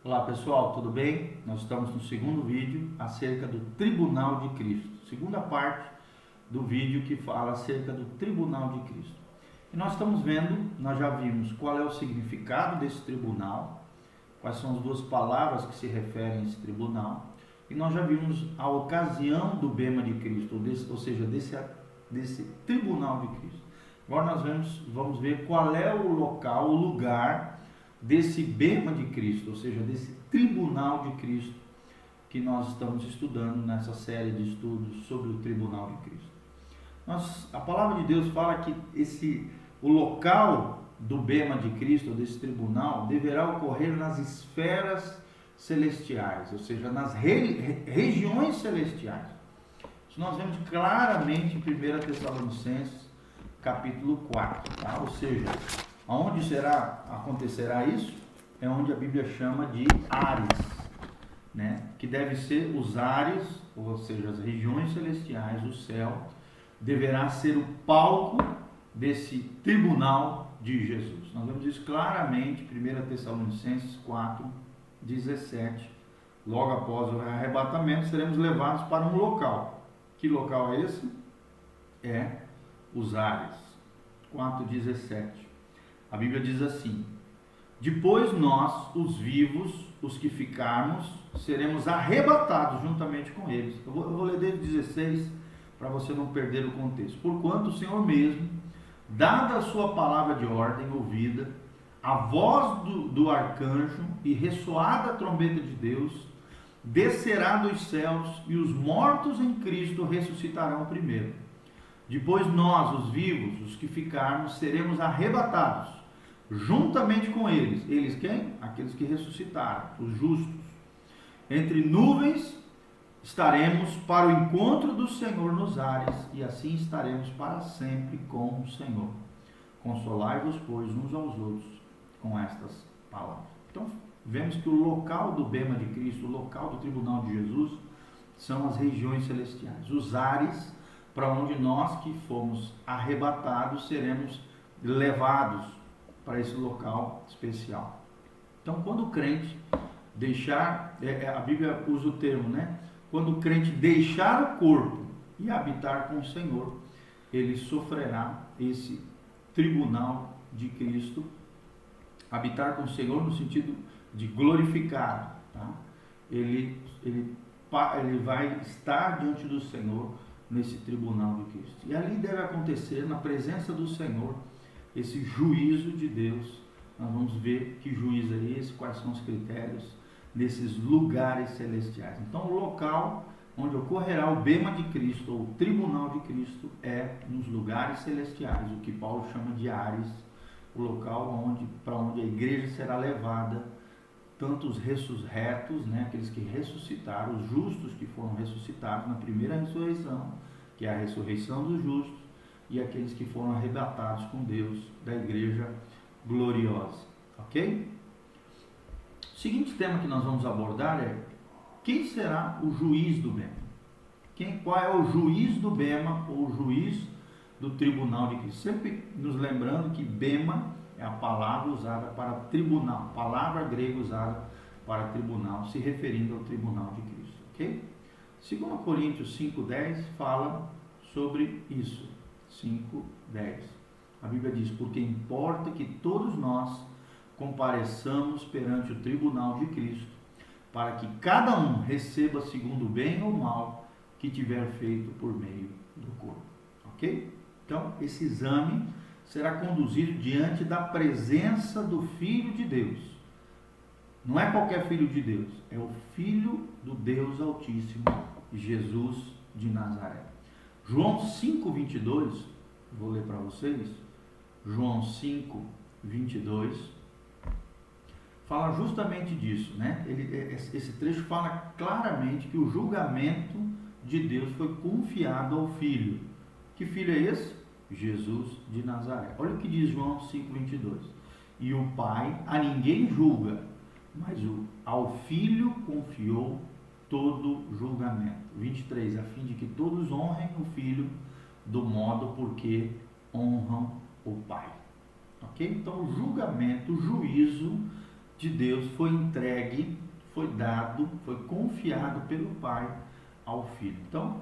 Olá pessoal, tudo bem? Nós estamos no segundo vídeo acerca do Tribunal de Cristo. Segunda parte do vídeo que fala acerca do Tribunal de Cristo. E nós estamos vendo, nós já vimos qual é o significado desse tribunal, quais são as duas palavras que se referem a esse tribunal, e nós já vimos a ocasião do bema de Cristo, ou seja, desse Tribunal de Cristo. Agora nós vamos ver qual é o local, o lugar desse bema de Cristo, ou seja, desse Tribunal de Cristo que nós estamos estudando nessa série de estudos sobre o Tribunal de Cristo. A palavra de Deus fala que o local do bema de Cristo, desse tribunal, deverá ocorrer nas esferas celestiais, ou seja, nas regiões celestiais. Isso nós vemos claramente em 1 Tessalonicenses, capítulo 4, tá? Ou seja, aonde acontecerá isso? É onde a Bíblia chama de Ares, né? Que deve ser os Ares, ou seja, as regiões celestiais, o céu, deverá ser o palco desse tribunal de Jesus. Nós vemos isso claramente em 1 Tessalonicenses 4, 17. Logo após o arrebatamento, seremos levados para um local. Que local é esse? É os Ares. 4:17. A Bíblia diz assim: depois nós, os vivos, os que ficarmos, seremos arrebatados juntamente com eles. Eu vou ler desde 16 para você não perder o contexto. Porquanto o Senhor mesmo, dada a sua palavra de ordem ouvida, a voz do arcanjo e ressoada a trombeta de Deus, descerá dos céus e os mortos em Cristo ressuscitarão primeiro. Depois nós, os vivos, os que ficarmos, seremos arrebatados juntamente com eles. Eles quem? Aqueles que ressuscitaram, os justos. Entre nuvens estaremos para o encontro do Senhor nos ares, e assim estaremos para sempre com o Senhor. Consolai-vos, pois, uns aos outros com estas palavras. Então, vemos que o local do bema de Cristo, o local do tribunal de Jesus, são as regiões celestiais. Os ares, para onde nós que fomos arrebatados, seremos levados para esse local especial. Então, quando o crente deixar, a Bíblia usa o termo, né? Quando o crente deixar o corpo e habitar com o Senhor, ele sofrerá esse tribunal de Cristo. Habitar com o Senhor no sentido de glorificar, tá? Ele vai estar diante do Senhor nesse tribunal de Cristo. E ali deve acontecer, na presença do Senhor, esse juízo de Deus. Nós vamos ver que juízo é esse, quais são os critérios nesses lugares celestiais. Então, o local onde ocorrerá o bema de Cristo, ou o tribunal de Cristo, é nos lugares celestiais, o que Paulo chama de Ares, o local para onde a igreja será levada, tanto os ressurretos, né, aqueles que ressuscitaram, os justos que foram ressuscitados na primeira ressurreição, que é a ressurreição dos justos, e aqueles que foram arrebatados com Deus da igreja gloriosa. Ok? O seguinte tema que nós vamos abordar é: quem será o juiz do bema? Qual é o juiz do bema, ou o juiz do tribunal de Cristo? Sempre nos lembrando que bema é a palavra usada para tribunal, palavra grega usada para tribunal, se referindo ao tribunal de Cristo. Ok? 2 Coríntios 5:10 fala sobre isso. 5:10. A Bíblia diz: porque importa que todos nós compareçamos perante o tribunal de Cristo, para que cada um receba segundo o bem ou mal que tiver feito por meio do corpo. Ok? Então, esse exame será conduzido diante da presença do Filho de Deus. Não é qualquer Filho de Deus, é o Filho do Deus Altíssimo, Jesus de Nazaré. João 5:22, vou ler para vocês. João 5:22 fala justamente disso, né? Esse trecho fala claramente que o julgamento de Deus foi confiado ao Filho. Que filho é esse? Jesus de Nazaré. Olha o que diz João 5:22. E o Pai a ninguém julga, mas ao Filho confiou todo julgamento. 23. A fim de que todos honrem o Filho do modo porque honram o Pai. Ok? Então, o julgamento, o juízo de Deus foi entregue, foi dado, foi confiado pelo Pai ao Filho. Então,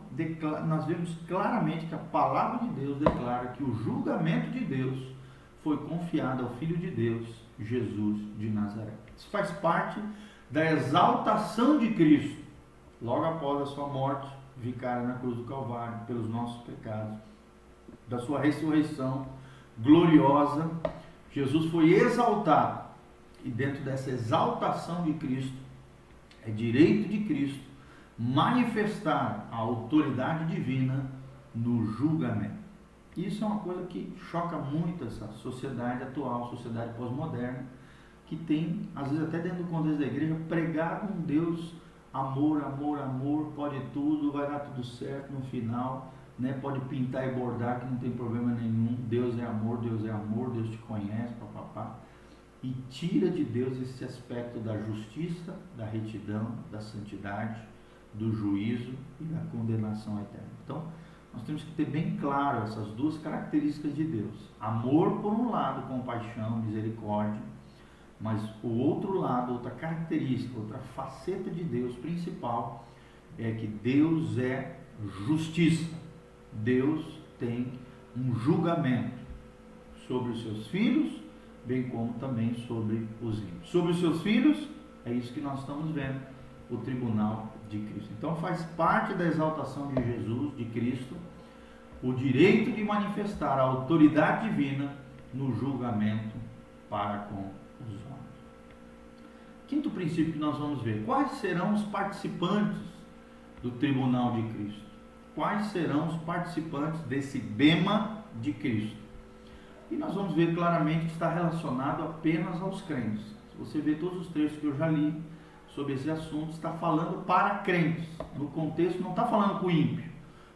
nós vemos claramente que a palavra de Deus declara que o julgamento de Deus foi confiado ao Filho de Deus, Jesus de Nazaré. Isso faz parte da exaltação de Cristo, logo após a sua morte vicária na cruz do Calvário, pelos nossos pecados, da sua ressurreição gloriosa. Jesus foi exaltado, e dentro dessa exaltação de Cristo, é direito de Cristo manifestar a autoridade divina no julgamento. Isso é uma coisa que choca muito essa sociedade atual, sociedade pós-moderna, que tem, às vezes até dentro do contexto da igreja, pregado um Deus amor, amor, amor, pode tudo, vai dar tudo certo no final, né? Pode pintar e bordar que não tem problema nenhum, Deus é amor, Deus te conhece, papapá. E tira de Deus esse aspecto da justiça, da retidão, da santidade, do juízo e da condenação eterna. Então, nós temos que ter bem claro essas duas características de Deus. Amor por um lado, compaixão, misericórdia, mas o outro lado, outra característica, outra faceta de Deus principal é que Deus é justiça. Deus tem um julgamento sobre os seus filhos, bem como também sobre os ímpios. Sobre os seus filhos, é isso que nós estamos vendo, o tribunal de Cristo. Então faz parte da exaltação de Jesus, de Cristo, o direito de manifestar a autoridade divina no julgamento para com os homens. Quinto princípio que nós vamos ver: quais serão os participantes do tribunal de Cristo? Quais serão os participantes desse bema de Cristo? E nós vamos ver claramente que está relacionado apenas aos crentes. Se você ver todos os trechos que eu já li sobre esse assunto, está falando para crentes. No contexto, não está falando com o ímpio,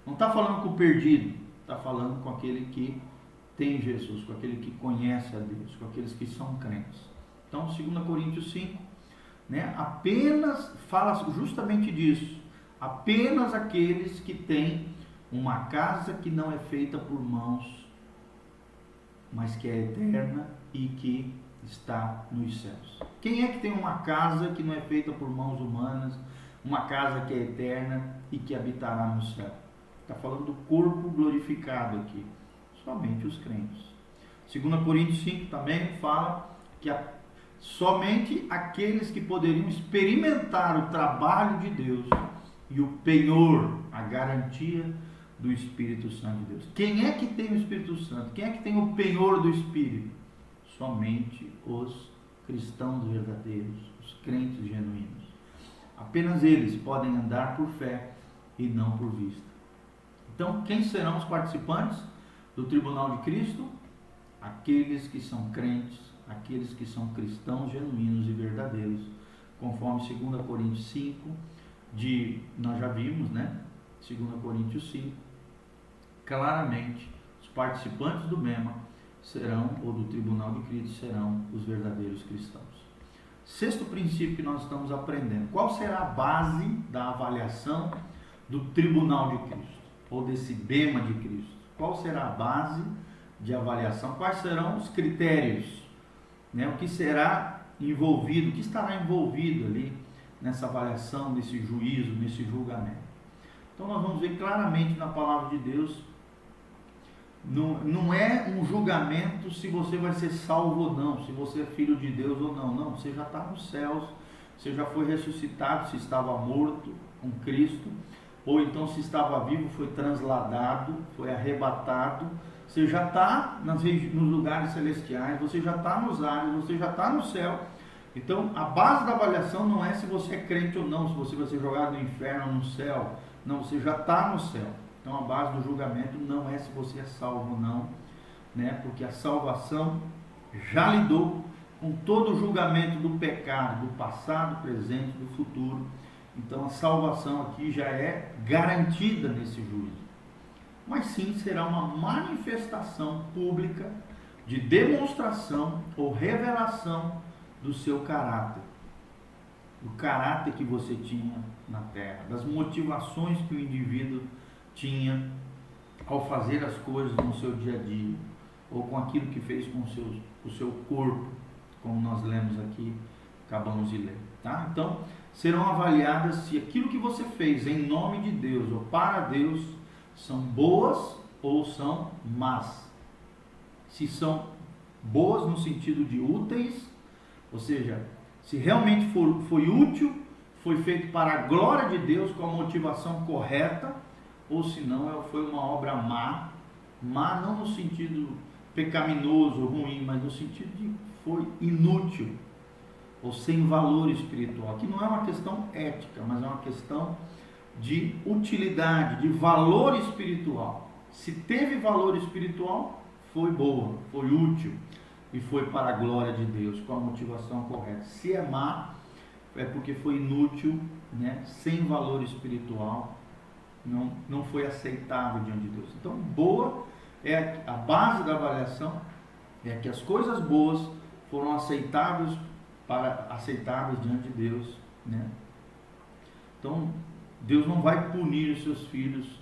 não está falando com o perdido, está falando com aquele que tem Jesus, com aquele que conhece a Deus, com aqueles que são crentes. Então, 2 Coríntios 5, né, apenas fala justamente disso. Apenas aqueles que têm uma casa que não é feita por mãos, mas que é eterna e que está nos céus. Quem é que tem uma casa que não é feita por mãos humanas, uma casa que é eterna e que habitará no céu? Está falando do corpo glorificado aqui. Somente os crentes. 2 Coríntios 5 também fala que somente aqueles que poderiam experimentar o trabalho de Deus e o penhor, a garantia do Espírito Santo de Deus. Quem é que tem o Espírito Santo? Quem é que tem o penhor do Espírito? Somente os cristãos verdadeiros, os crentes genuínos. Apenas eles podem andar por fé e não por vista. Então, quem serão os participantes do tribunal de Cristo? Aqueles que são crentes, aqueles que são cristãos genuínos e verdadeiros, conforme 2 Coríntios 5, nós já vimos, né? 2 Coríntios 5, claramente, os participantes do bema serão, ou do tribunal de Cristo, serão os verdadeiros cristãos. Sexto princípio que nós estamos aprendendo: qual será a base da avaliação do tribunal de Cristo, ou desse bema de Cristo? Qual será a base de avaliação? Quais serão os critérios, né? O que será envolvido, o que estará envolvido ali nessa avaliação, nesse juízo, nesse julgamento? Então nós vamos ver claramente na palavra de Deus. Não é um julgamento se você vai ser salvo ou não, se você é filho de Deus ou não. Não, você já está nos céus, você já foi ressuscitado, se estava morto com Cristo, ou então se estava vivo, foi transladado, foi arrebatado. Você já está nos lugares celestiais, você já está nos ares, você já está no céu. Então a base da avaliação não é se você é crente ou não, se você vai ser jogado no inferno ou no céu. Não, você já está no céu. Então a base do julgamento não é se você é salvo ou não, né? Porque a salvação já lidou com todo o julgamento do pecado, do passado, presente, do futuro. Então a salvação aqui já é garantida nesse juízo. Mas sim será uma manifestação pública de demonstração ou revelação do seu caráter. Do caráter que você tinha na terra, das motivações que o indivíduo tinha ao fazer as coisas no seu dia a dia, ou com aquilo que fez com o seu corpo, como nós lemos aqui acabamos de ler, tá? Então, serão avaliadas se aquilo que você fez em nome de Deus ou para Deus são boas ou são más. Se são boas no sentido de úteis, ou seja, se realmente foi útil, foi feito para a glória de Deus com a motivação correta, ou se não, foi uma obra má, má não no sentido pecaminoso, ruim, mas no sentido de foi inútil, ou sem valor espiritual. Aqui não é uma questão ética, mas é uma questão de utilidade, de valor espiritual. Se teve valor espiritual, foi boa, foi útil e foi para a glória de Deus, com a motivação correta. Se é má, é porque foi inútil, né? Sem valor espiritual, não foi aceitável diante de Deus. Então, boa é a base da avaliação, é que as coisas boas foram aceitáveis diante de Deus, né? Então, Deus não vai punir os seus filhos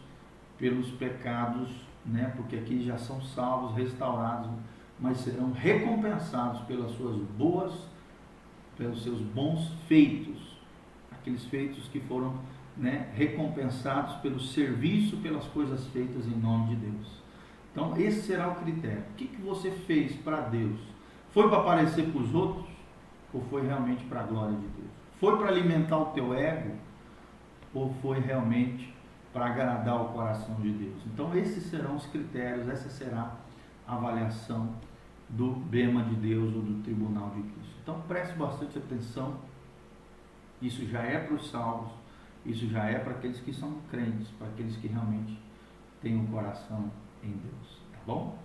pelos pecados, né? Porque aqui já são salvos, restaurados, mas serão recompensados pelas seus bons feitos, aqueles feitos que foram, né, recompensados pelo serviço, pelas coisas feitas em nome de Deus. Então, esse será o critério. O que você fez para Deus? Foi para aparecer para os outros? Ou foi realmente para a glória de Deus? Foi para alimentar o teu ego? Ou foi realmente para agradar o coração de Deus? Então, esses serão os critérios, essa será a avaliação do bema de Deus ou do tribunal de Cristo. Então, preste bastante atenção. Isso já é para os salvos, isso já é para aqueles que são crentes, para aqueles que realmente têm um coração em Deus, tá bom?